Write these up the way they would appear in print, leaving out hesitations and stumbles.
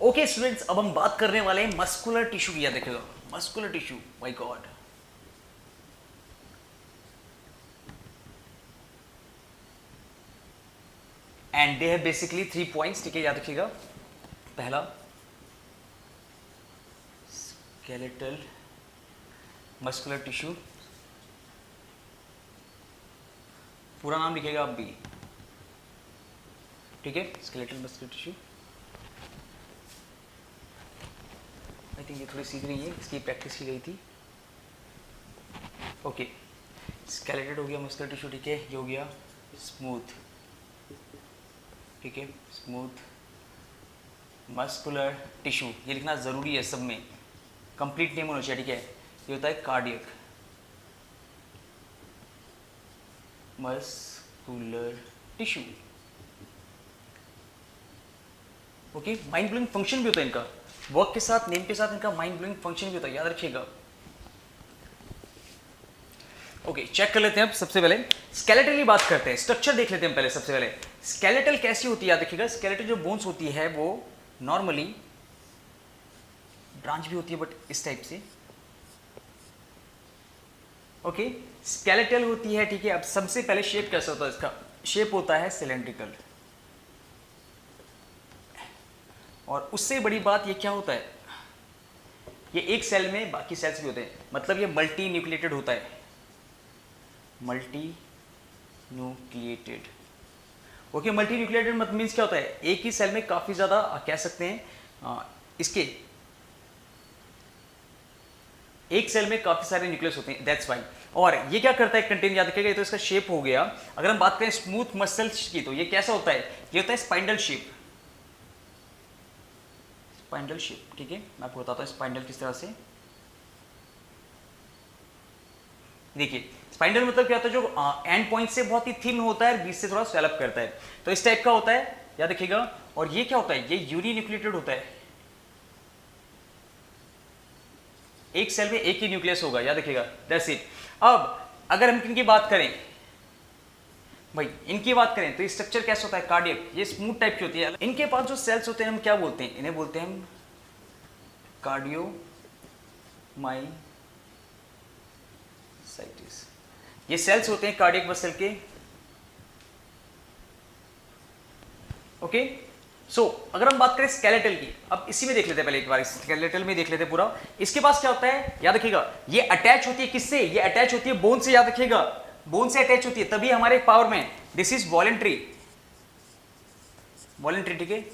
Okay students, अब हम बात करने वाले हैं मस्कुलर टिश्यू की। देखिएगा muscular tissue, my God. And they have basically 3 points, ठीक है, याद रखिएगा। पहला स्केलेटल मस्कुलर टिश्यू, पूरा नाम लिखिएगा आप भी, ठीक है, skeletal muscular tissue. I think ये थोड़ी सीधी नहीं है, इसकी प्रैक्टिस की गई थी। ओके, स्केलेटेड हो गया मस्कुलर टिश्यू, ठीक है। ये हो गया स्मूथ, ठीक है, स्मूथ मस्कुलर टिश्यू, ये लिखना ज़रूरी है सब में, कंप्लीट नेम होना चाहिए, ठीक है। ये होता है cardiac muscular tissue. Okay, mind blowing function भी होता है इनका, वर्क के साथ, नेम के साथ इनका माइंड ब्लोइंग फंक्शन भी होता है, याद रखिएगा। ओके, चेक कर लेते हैं अब। सबसे पहले स्केलेटल की बात करते हैं, स्ट्रक्चर देख लेते हैं पहले। सबसे पहले स्केलेटल कैसी होती है, याद रखिएगा। स्केलेटल जो बोन्स होती है वो नॉर्मली ब्रांच भी होती है, बट इस टाइप से। ओके, स्केलेटल होती है, ठीक है। अब सबसे पहले शेप कैसा होता है इसका? शेप होता है सिलेंड्रिकल, और उससे बड़ी बात ये क्या होता है, ये एक सेल में बाकी सेल्स भी होते हैं, मतलब ये मल्टी न्यूक्लिएटेड होता है, multi nucleated. Okay, multi nucleated मतलब मीन्स क्या होता है, एक ही सेल में काफी ज्यादा कह सकते हैं इसके एक सेल में काफी सारे न्यूक्लियस होते हैं, दैट्स वाई। और ये क्या करता है, कंटेन, याद रखिएगा। ये तो इसका शेप हो गया। अगर हम बात करें स्मूथ मसल्स की, तो ये कैसा होता है, ये होता है स्पाइंडल शेप, स्पाइंडल शेप, ठीक है। मैं आपको बताता हूँ स्पाइंडल किस तरह से। देखिए स्पाइंडल मतलब क्या होता है, जो एंड पॉइंट से बहुत ही थिन होता है, बीच से थोड़ा स्वेलअप करता है, तो इस टाइप का होता है, याद रखिएगा। और ये क्या होता है, ये यूनिन्यूक्लिएटेड होता है, एक सेल में एक ही न्यूक्लियस होगा, याद रखिएगा, दैट्स इट। अब अगर हम इनकी बात करें, भाई इनकी बात करें, तो ये स्ट्रक्चर कैसा होता है, कार्डियक, ये स्मूथ टाइप की होती है। इनके पास जो सेल्स होते हैं हम क्या बोलते हैं, इन्हें बोलते हैं हम कार्डियोमायोसाइटिस। ये सेल्स होते हैं कार्डियक मसल के। ओके, सो अगर हम बात करें स्केलेटल की, अब इसी में देख लेते हैं, पहले एक बार स्केलेटल में देख लेते हैं पूरा। इसके पास क्या होता है, याद रखिएगा, ये अटैच होती है किससे, ये अटैच होती है बोन से, याद रखिएगा, बोन से अटैच होती है, तभी हमारे पावर में। दिस इज वॉलेंट्री, वॉलेंट्री, ठीक है।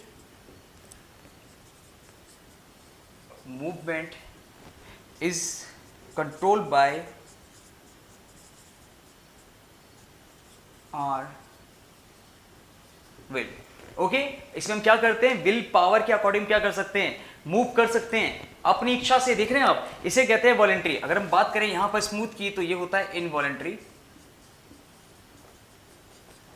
Movement is controlled by our will. Okay, इसमें हम क्या करते हैं, विल पावर के अकॉर्डिंग क्या कर सकते हैं, मूव कर सकते हैं अपनी इच्छा से, देख रहे हैं आप, इसे कहते हैं वॉलेंट्री। अगर हम बात करें यहां पर स्मूथ की, तो ये होता है इनवॉलेंट्री।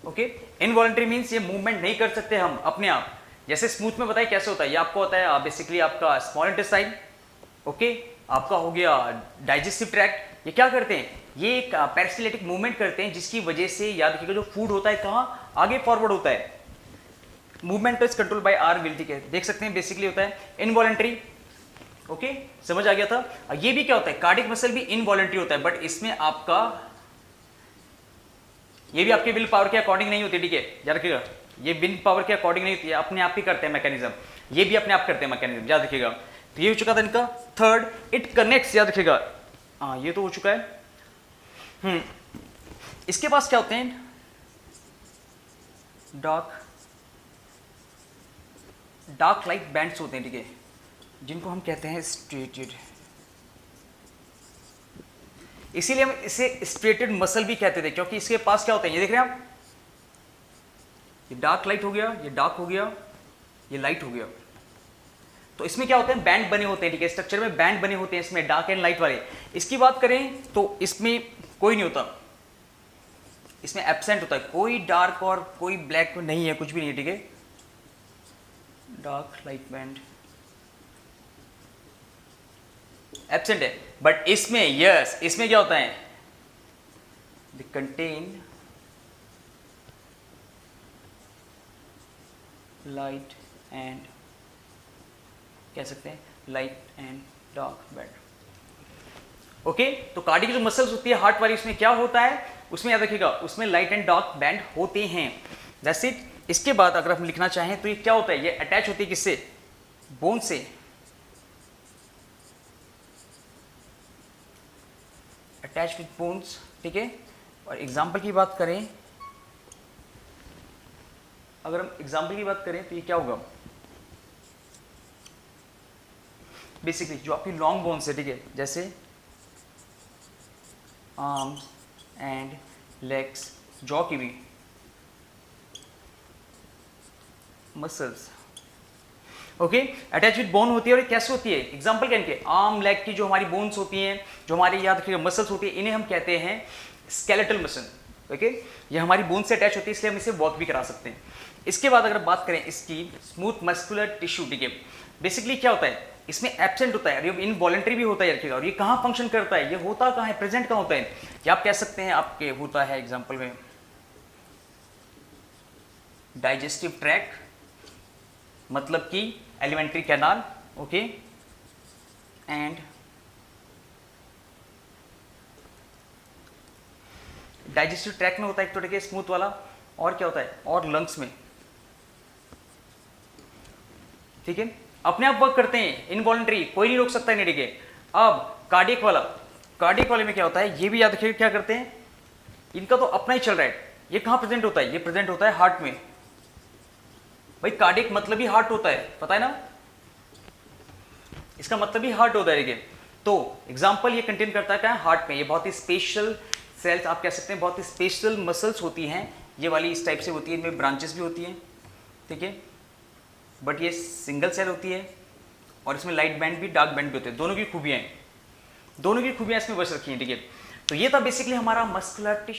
ओके, इनवॉलेंट्री मींस ये मूवमेंट नहीं कर सकते हम अपने आप। जैसे स्मूथ में बताइए कैसे होता है, ये आपको होता है बेसिकली आपका स्मॉल इंटेस्टाइन, ओके, आपका हो गया डाइजेस्टिव ट्रैक्ट। ये क्या करते हैं, ये एक पैरासिलेटिक मूवमेंट करते हैं, जिसकी वजह से, याद रखिएगा, जो फूड होता है कहाँ आगे फॉरवर्ड होता है। Movement is control by our will, ठीक है, देख सकते हैं, बेसिकली होता है इनवॉलेंट्री। ओके, समझ आ गया था। ये भी क्या होता है, कार्डियक मसल भी इनवॉलेंट्री होता है, बट इसमें आपका, ये भी आपके विल पावर के अकॉर्डिंग नहीं होती, ठीक है, याद रखिएगा, ये विल पावर के अकॉर्डिंग नहीं होती है, अपने आप ही करते हैं मैकेनिज्म, ये भी अपने आप करते हैं मैकेनिज्म, याद रखिएगा। तो ये हो चुका था इनका थर्ड, इट कनेक्ट्स, याद रखिएगा, हाँ ये तो हो चुका है। इसके पास क्या होते हैं, डार्क लाइट बैंड्स होते हैं, ठीक है, जिनको हम कहते हैं स्ट्रेटेड, इसीलिए हम इसे स्ट्रेटेड मसल भी कहते थे, क्योंकि इसके पास क्या होते हैं, ये देख रहे हैं आप, ये डार्क लाइट हो गया, ये डार्क हो गया, ये लाइट हो गया, तो इसमें क्या होते हैं, बैंड बने होते हैं, ठीक है, स्ट्रक्चर में बैंड बने होते हैं इसमें, डार्क एंड लाइट वाले। इसकी बात करें तो इसमें कोई नहीं होता, इसमें एब्सेंट होता है, कोई डार्क और कोई ब्लैक नहीं है, कुछ भी नहीं है, ठीक है, डार्क लाइट बैंड एब्सेंट है। बट इसमें यस, इसमें क्या होता है, दे कंटेन लाइट एंड कह सकते हैं light and dark band. Okay, तो कार्डियक जो मसल्स होती है हार्ट वाली, उसमें क्या होता है, उसमें याद रखिएगा, उसमें लाइट एंड डार्क बैंड होते हैं। That's it. इसके बाद अगर हम लिखना चाहें तो ये क्या होता है, ये अटैच होती है किससे, बोन से, अटैच विथ बोन्स, ठीक है। और एग्जाम्पल की बात करें, अगर हम एग्जाम्पल की बात करें तो ये क्या होगा, बेसिकली जो आपकी लॉन्ग बोन्स है, ठीक है, जैसे आर्म्स एंड लेग्स, जॉ की भी muscles, okay, attach with bone होती है। और ये कैसे होती है, एग्जाम्पल क्या इनके, आर्म लेग की जो हमारी बोन्स होती हैं, जो हमारी याद रखिएगा मसल्स होती है, इन्हें हम कहते हैं स्केलेटल मसल। ओके, ये हमारी बोन से अटैच होती है, इसलिए हम इसे वॉक भी करा सकते हैं। इसके बाद अगर बात करें इसकी स्मूथ मस्कुलर टिश्यू, ठीक है, बेसिकली क्या होता है, इसमें एब्सेंट होता है, ये इनवॉलेंट्री भी होता है रखिएगा। और ये कहाँ फंक्शन करता है, ये होता कहाँ है, प्रेजेंट कहाँ होता है, ये आप कह सकते हैं आपके होता है एग्जाम्पल में डाइजेस्टिव ट्रैक्ट, मतलब कि alimentary canal, okay, and digestive tract में होता है एक तो देखिए स्मूथ वाला, और क्या होता है, और लंग्स में, ठीक है, अपने आप वर्क करते हैं, इनवॉलंटरी, कोई नहीं रोक सकता है, नहीं, ठीक है। अब कार्डियक वाला, कार्डियक वाले में क्या होता है, ये भी याद रखिए क्या करते हैं, इनका तो अपना ही चल रहा है, ये कहाँ प्रेजेंट होता है, ये प्रेजेंट होता है हार्ट में। भाई कार्डियक मतलब ही हार्ट होता है, पता है ना, इसका मतलब ही हार्ट होता है, ठीक है। तो एग्जाम्पल ये कंटेन करता है क्या, हार्ट में, ये बहुत ही स्पेशल सेल्स आप कह सकते हैं, बहुत ही स्पेशल मसल्स होती हैं, ये वाली इस टाइप से होती है, इनमें ब्रांचेस भी होती हैं, ठीक है, बट ये सिंगल सेल होती है, और इसमें लाइट बैंड भी डार्क बैंड भी होते हैं, दोनों की खूबियाँ हैं, दोनों की खूबियाँ इसमें बस रखी हैं, ठीक है। तो ये था बेसिकली हमारा मस्कुलर टिश्यू।